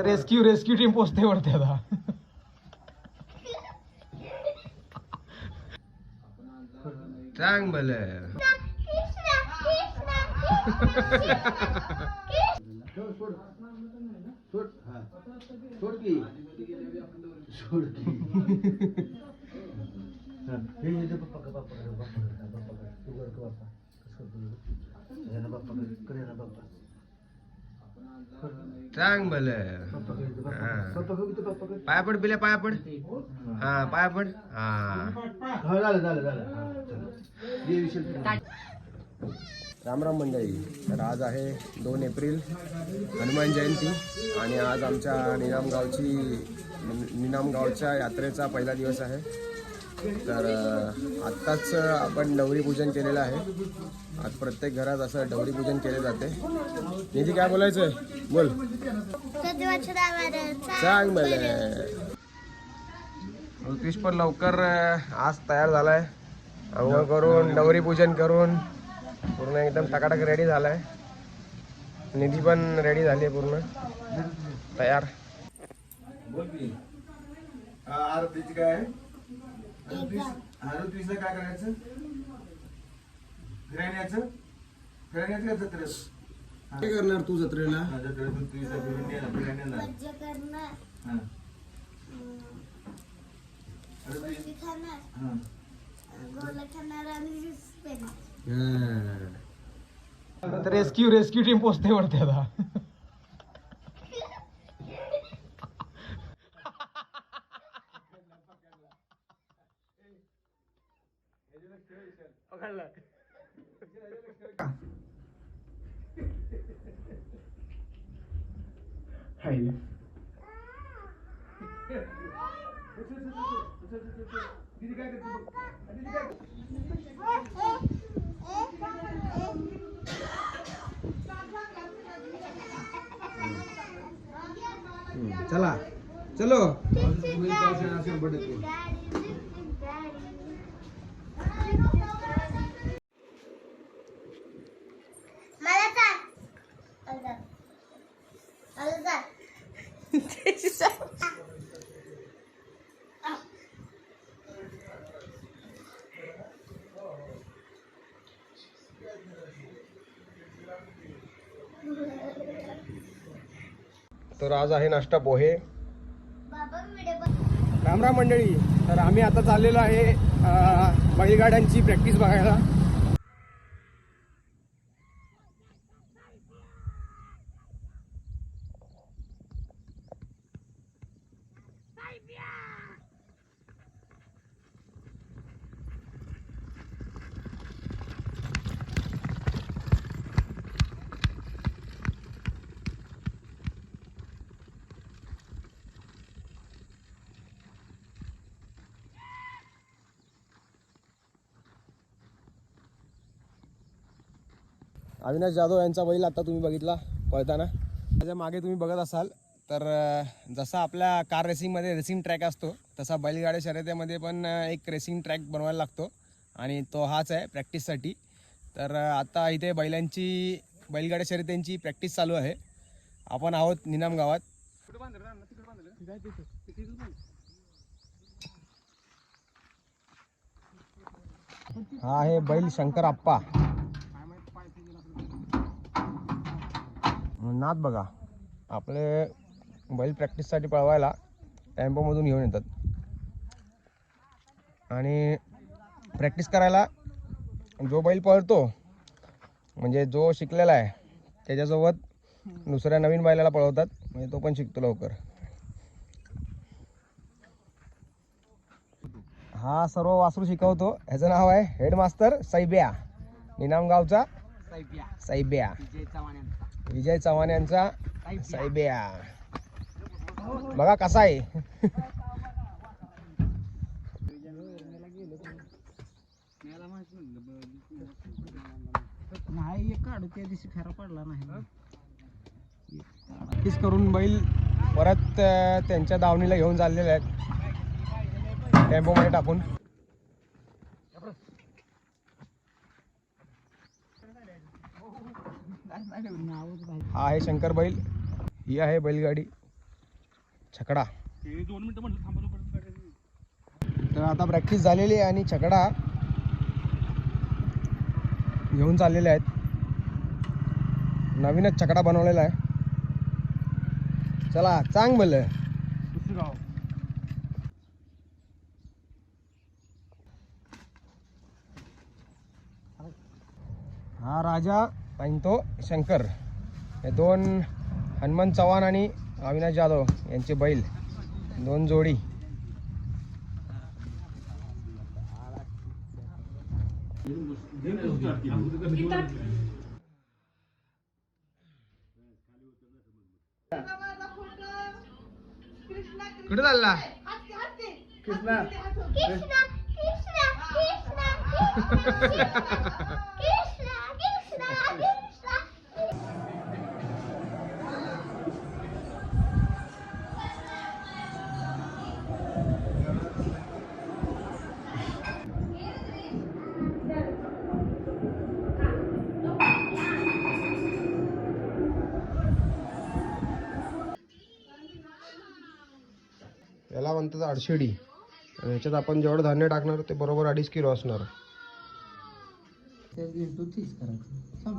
Rescue rescue team पोचते वरती आता. सांग भले सांग भले पाया पड बिल्या पाया पड. हा पाया पड. हा राम राम मंडळी. तर आज आहे 2 एप्रिल हनुमान जयंती आणि आज आमच्या निनाम गावच्या यात्रेचा पहिला दिवस आहे. तर आत्ताच आपण डवरी पूजन केलेलं आहे. आज प्रत्येक घरात असं डवरी पूजन केले जाते. निधी काय बोलायचंय बोल. सांग मला. ऋतिश पण लवकर आज तयार झालाय. अंघोळ करून डवरी पूजन करून पूर्ण एकदम टकाटक रेडी झालाय. निधी पण रेडी झाली आहे पूर्ण तयार. आरतीची काय आरतीचं काय करायचं. घराण्याचं का जत्रेस काय करणार तू जत्रेला. रेस्क्यू रेस्क्यू टीम पोचते वरती आता. चला चलो. तर आज आहे नाश्ता पोहे. राम राम मंडळी. तर आम्ही आता चाललेलो आहे बैलगाड्यांची प्रॅक्टिस बघायला. अविनाश जाधव यांचा बैल आता तुम्ही बघितला पळताना. त्याच्या मागे तुम्ही बघत असाल तर जसा आपल्या कार रेसिंगमध्ये रेसिंग ट्रॅक असतो तसा बैलगाड्या शर्यतीमध्ये पण एक रेसिंग ट्रॅक बनवायला लागतो आणि तो हाच आहे प्रॅक्टिससाठी. तर आता इथे बैलगाड्या शर्यतींची प्रॅक्टिस चालू आहे. आपण आहोत निनाम गावात. हा आहे बैल शंकर आप्पा. नाथ बघा आपले बैल प्रॅक्टिससाठी पळवायला टेम्पोमधून घेऊन येतात आणि प्रॅक्टिस करायला जो बैल पळतो म्हणजे जो शिकलेला आहे त्याच्यासोबत दुसऱ्या नवीन बैलाला पळवतात म्हणजे तो पण शिकतो लवकर. हा सर्व वासरू शिकवतो. ह्याचं नाव आहे हेडमास्टर सैब्या. निनाम गावचा सैब्या. विजय चव्हाण यांचा सैब्या. बघा कसा आहे. प्रॅक्टिस करून बैल परत त्यांच्या दावणीला घेऊन चाललेले आहेत टेम्पोमध्ये टाकून. हा आहे शंकर बैल. ही आहे बैलगाडी. छकडा. तर आता प्रॅक्टिस झालेली आहे आणि छकडा घेऊन चाललेले आहेत. नवीनच छकडा बनवलेला आहे. चला चांग भलं. हा राजा आणि तो शंकर, हे दोन हनुमंत चव्हाण आणि अविनाश जाधव यांचे बैल, दोन जोडी. कुठे चालला कृष्णा? याला म्हणतात आडशिडी. याच्यात आपण जेवढं धान्य टाकणार ते बरोबर 2.5 किलो असणार. हा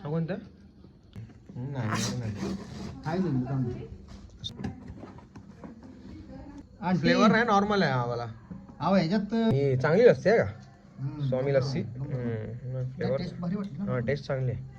कोणता? फ्लेवर नाही, नॉर्मल आहे आम्हाला. ह्याच्यात चांगली लस्सी आहे का? स्वामी लस्सी. फ्लेवर हा टेस्ट चांगली आहे.